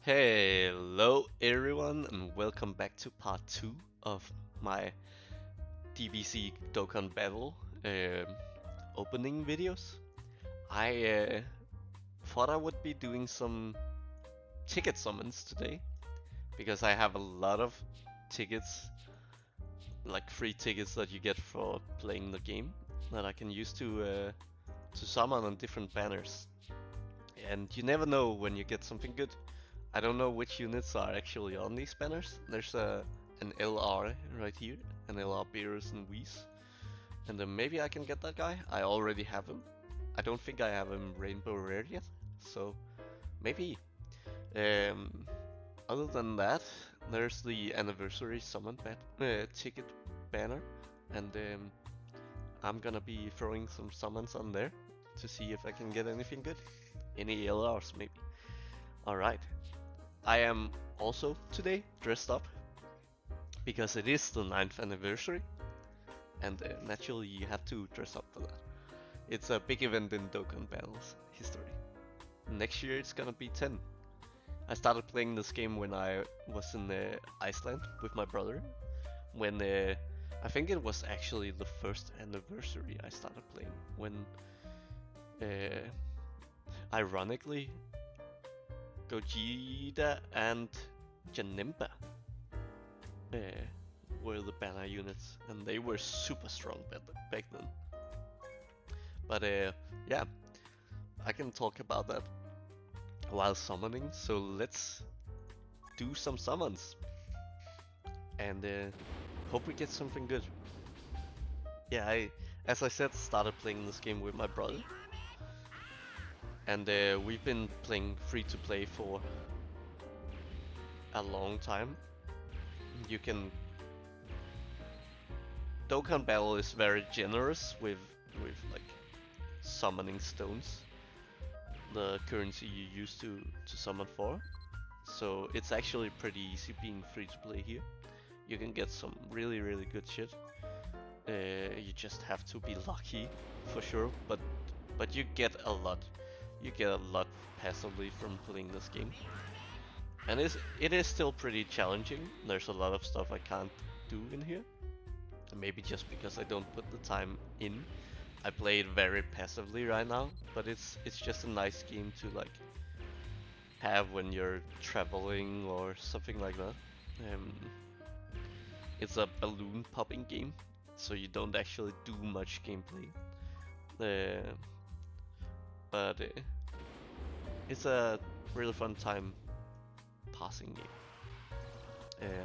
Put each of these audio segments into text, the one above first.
Hello everyone and welcome back to part 2 of my DBC Dokkan Battle opening videos. I thought I would be doing some ticket summons today because I have a lot of tickets, like free tickets that you get for playing the game that I can use to summon on different banners. And you never know when you get something good. I don't know which units are actually on these banners. There's an LR right here, an LR Beerus and Whis. And then maybe I can get that guy. I already have him. I don't think I have him Rainbow Rare yet, so maybe. Um, Other than that, there's the anniversary summon ticket banner, and I'm gonna be throwing some summons on there to see if I can get anything good. Any LRs maybe. Alright. I am also today dressed up because it is the 9th anniversary, and naturally you have to dress up for that. It's a big event in Dokkan Battles history. Next year it's gonna be 10. I started playing this game when I was in Iceland with my brother, when I think it was actually the first anniversary I started playing, when ironically Gogeta and Janemba uh, were the banner units, and they were super strong back then. But yeah, I can talk about that while summoning, so let's do some summons and hope we get something good. Yeah, as I said, started playing this game with my brother, and we've been playing free to play for a long time. You can Dokkan Battle is very generous with like summoning stones, the currency you use to summon for. So it's actually pretty easy being free to play here. You can get some really good shit. You just have to be lucky for sure, but you get a lot. You get a lot passively from playing this game. And it is still pretty challenging. There's a lot of stuff I can't do in here. Maybe just because I don't put the time in. I play it very passively right now, but it's just a nice game to like have when you're traveling or something like that. It's a balloon popping game, so you don't actually do much gameplay. But it's a really fun time passing game.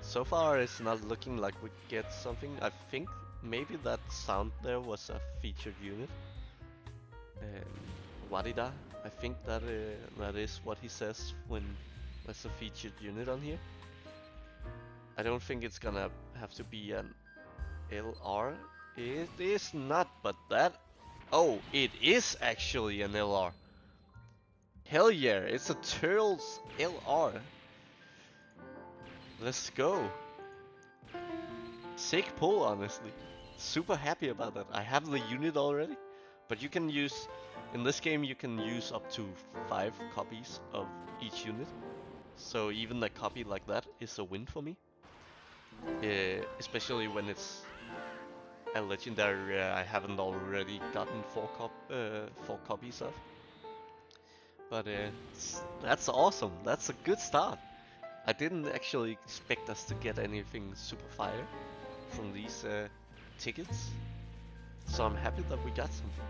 So far it's not looking like we get something. I think maybe that sound there was a featured unit. Warida, I think that is what he says when there's a featured unit on here. I don't think it's gonna have to be an LR. It is not, but that... Oh, it is actually an LR. Hell yeah, it's a Turtles LR. Let's go. Sick pull, honestly. Super happy about that. I have the unit already, but you can use... In this game you can use up to 5 copies of each unit. So even a copy like that is a win for me. Especially when it's a legendary I haven't already gotten 4 copies of. But that's awesome. That's a good start. I didn't actually expect us to get anything super fire from these tickets, so I'm happy that we got something.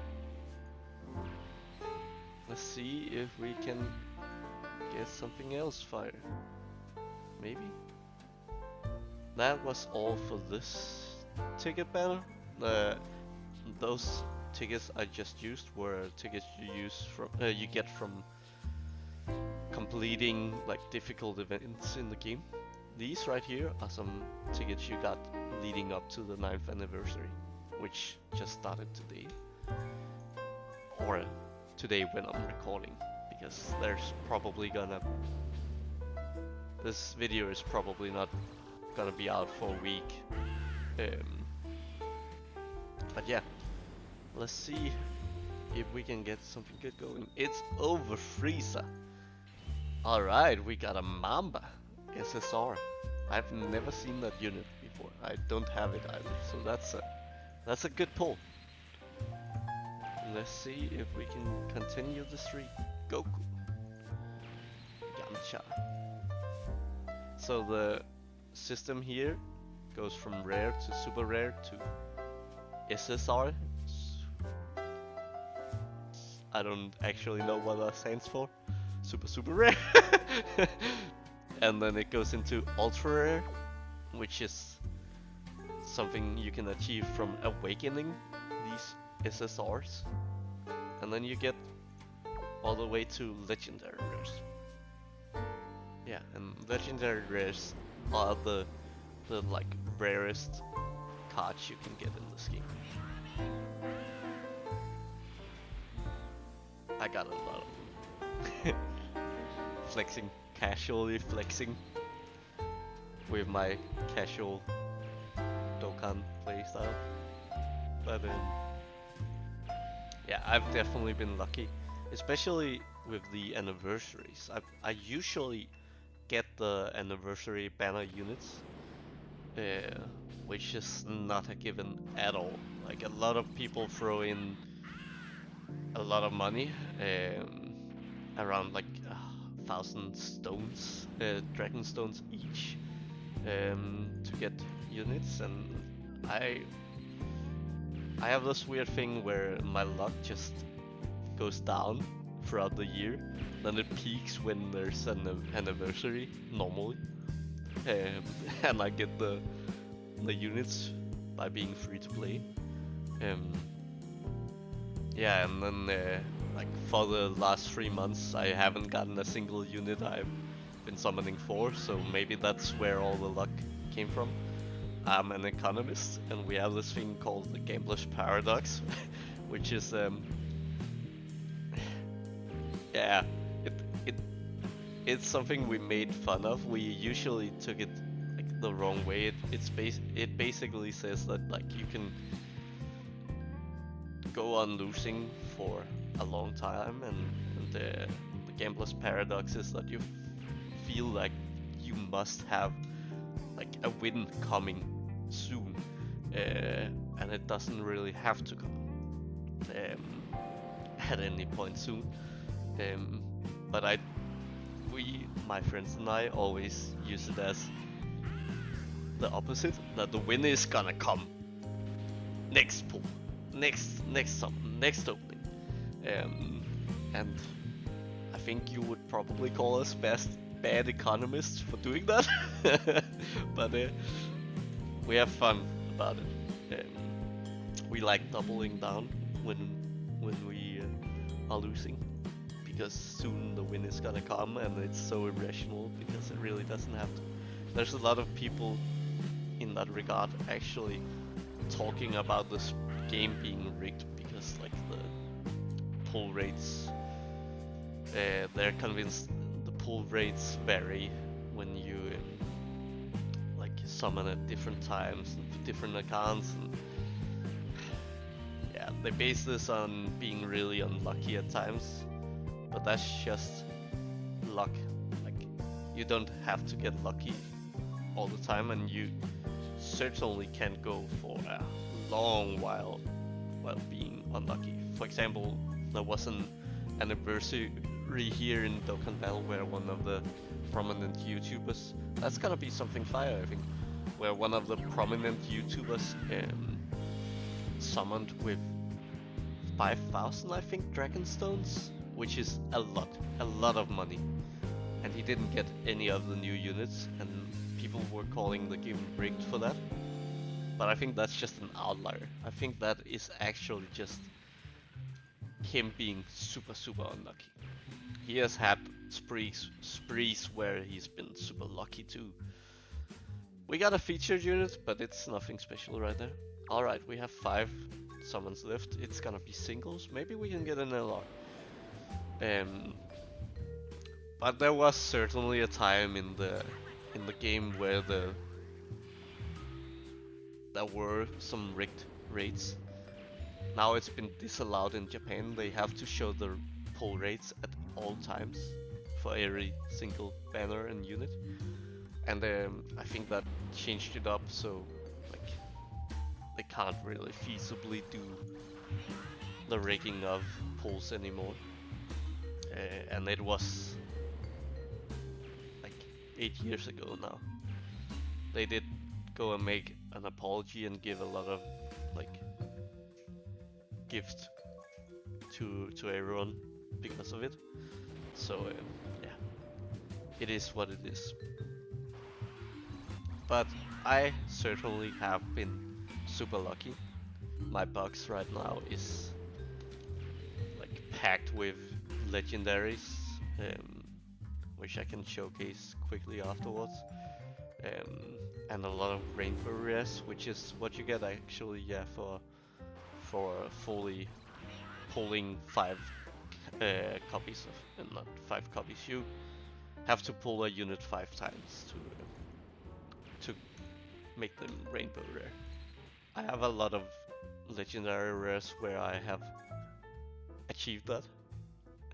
Let's see if we can get something else fire. Maybe? That was all for this ticket banner. Those tickets I just used were tickets you get from completing like difficult events in the game. These right here are some tickets you got leading up to the 9th anniversary, which just started today. Or today when I'm recording, because there's probably gonna... This video is probably not gonna be out for a week. But yeah, let's see if we can get something good going. It's over Frieza. Alright, we got a Mamba SSR. I've never seen that unit before. I don't have it either, so that's a good pull. Let's see if we can continue the streak. Goku. Yamcha. So the system here goes from rare to super rare to SSR. I don't actually know what that stands for. Super rare. And then it goes into ultra rare, which is something you can achieve from awakening these SSRs. And then you get all the way to legendary rares. Yeah, and legendary rares are the like rarest cards you can get in this game. I got a lot of them. Flexing, casually flexing with my casual Dokkan playstyle. But yeah, I've definitely been lucky, especially with the anniversaries. I usually get the anniversary banner units, which is not a given at all. Like a lot of people throw in a lot of money, around like 1,000 stones, dragon stones each, to get units, and I have this weird thing where my luck just goes down throughout the year. Then it peaks when there's an anniversary normally, and I get the units by being free to play. Yeah, and then like for the last 3 months, I haven't gotten a single unit I've been summoning for, so maybe that's where all the luck came from. I'm an economist, and we have this thing called the gambler's paradox, which is yeah, it's something we made fun of. We usually took it like the wrong way. It basically says that like you can go on losing for a long time, and the gambler's paradox is that you feel like you must have like a win coming soon, and it doesn't really have to come at any point soon. But my friends and I always use it as the opposite, that the win is gonna come next pull, next opening. And I think you would probably call us bad economists for doing that. But we have fun about it. We like doubling down when we are losing, because soon the win is gonna come, and it's so irrational because it really doesn't have to. There's a lot of people in that regard actually talking about this game being rigged, because like the pull rates, they're convinced the pull rates vary when you like summon at different times and for different accounts, and yeah, they base this on being really unlucky at times, but that's just luck. Like, you don't have to get lucky all the time, and you certainly can't go for a long while being unlucky. For example, there was an anniversary here in Dokkan Battle where one of the prominent YouTubers, that's gonna be something fire I think, where one of the prominent YouTubers summoned with 5,000 I think dragon stones, which is a lot of money, and he didn't get any of the new units, and people were calling the game rigged for that. But I think that's just an outlier. I think that is actually just him being super unlucky. He has had sprees where he's been super lucky too. We got a featured unit, but it's nothing special right there. Alright, we have 5 summons left. It's gonna be singles. Maybe we can get an LR. But there was certainly a time in the game where there were some rigged rates. Now it's been disallowed in Japan. They have to show the pull rates at all times. for every single banner and unit. And I think that changed it up so like they can't really feasibly do the rigging of pulls anymore. And it was like 8 years ago now. They did go and make an apology and give a lot of like gifts to everyone because of it. So yeah, it is what it is. But I certainly have been super lucky. My box right now is like packed with legendaries, which I can showcase quickly afterwards, and a lot of rainbow rares, which is what you get actually, yeah, for fully pulling 5 copies of, not 5 copies. You have to pull a unit 5 times to make them rainbow rare. I have a lot of legendary rares where I have achieved that,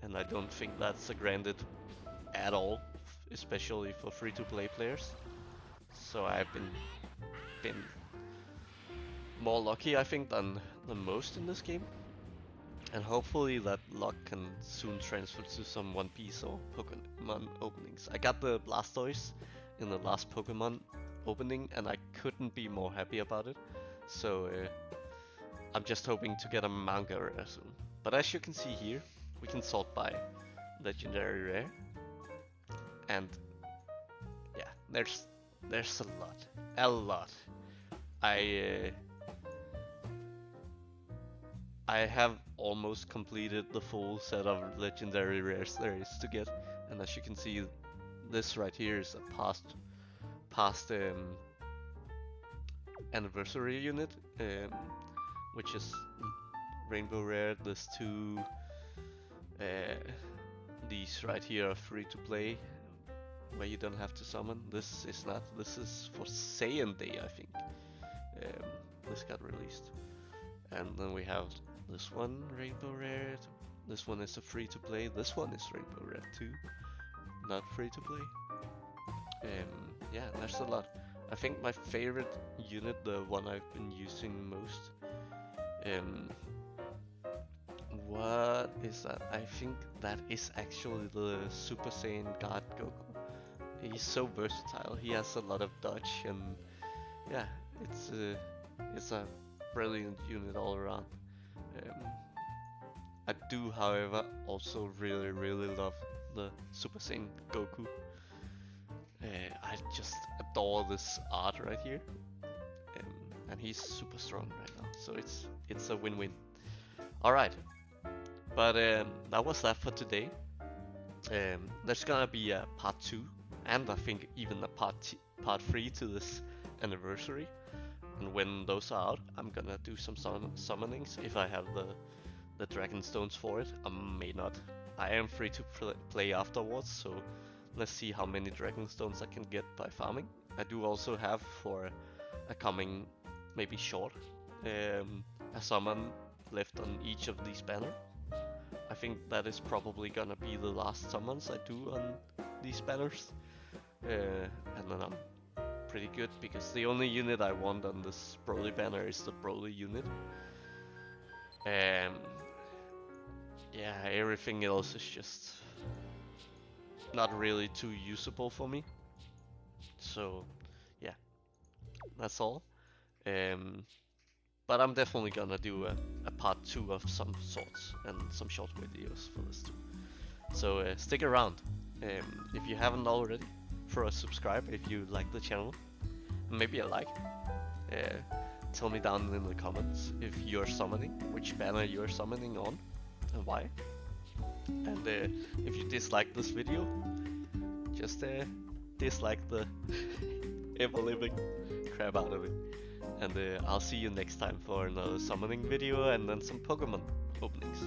and I don't think that's granted at all, especially for free-to-play players. So I've been more lucky, I think, than most in this game. And hopefully that luck can soon transfer to some One Piece or Pokemon openings. I got the Blastoise in the last Pokemon opening, and I couldn't be more happy about it. So I'm just hoping to get a manga rare soon. But as you can see here, we can sort by legendary rare, and yeah, there's a lot. I have almost completed the full set of legendary rares there is to get, and as you can see, this right here is a past anniversary unit, which is rainbow rare. There's 2. These right here are free to play, where you don't have to summon. This is not. This is for Saiyan Day, I think. This got released, and then we have this one rainbow rare. This one is a free to play. This one is rainbow rare too, not free to play. Yeah, there's a lot. I think my favorite unit, the one I've been using most, what is that? I think that is actually the Super Saiyan God Goku. He's so versatile. He has a lot of dodge, and yeah, it's a brilliant unit all around. I do, however, also really love the Super Saiyan Goku. I just adore this art right here, and he's super strong right now, so it's a win-win. All right, but that was that for today. There's gonna be a part 2, and I think even a part 3 to this anniversary. And when those are out, I'm gonna do some summonings if I have the dragon stones for it. I may not. I am free to play afterwards, so let's see how many dragon stones I can get by farming. I do also have for a coming, maybe short, a summon left on each of these banners. I think that is probably gonna be the last summons I do on these banners, and then I'm pretty good, because the only unit I want on this Broly banner is the Broly unit. Yeah, everything else is just not really too usable for me. So yeah, that's all. But I'm definitely gonna do a part 2 of some sorts, and some short videos for this too. So stick around. If you haven't already, throw a subscribe if you like the channel, maybe a like. Tell me down in the comments if you're summoning, which banner you're summoning on, and why. And if you dislike this video, just dislike the ever-living crap out of it. And I'll see you next time for another summoning video, and then some Pokemon openings.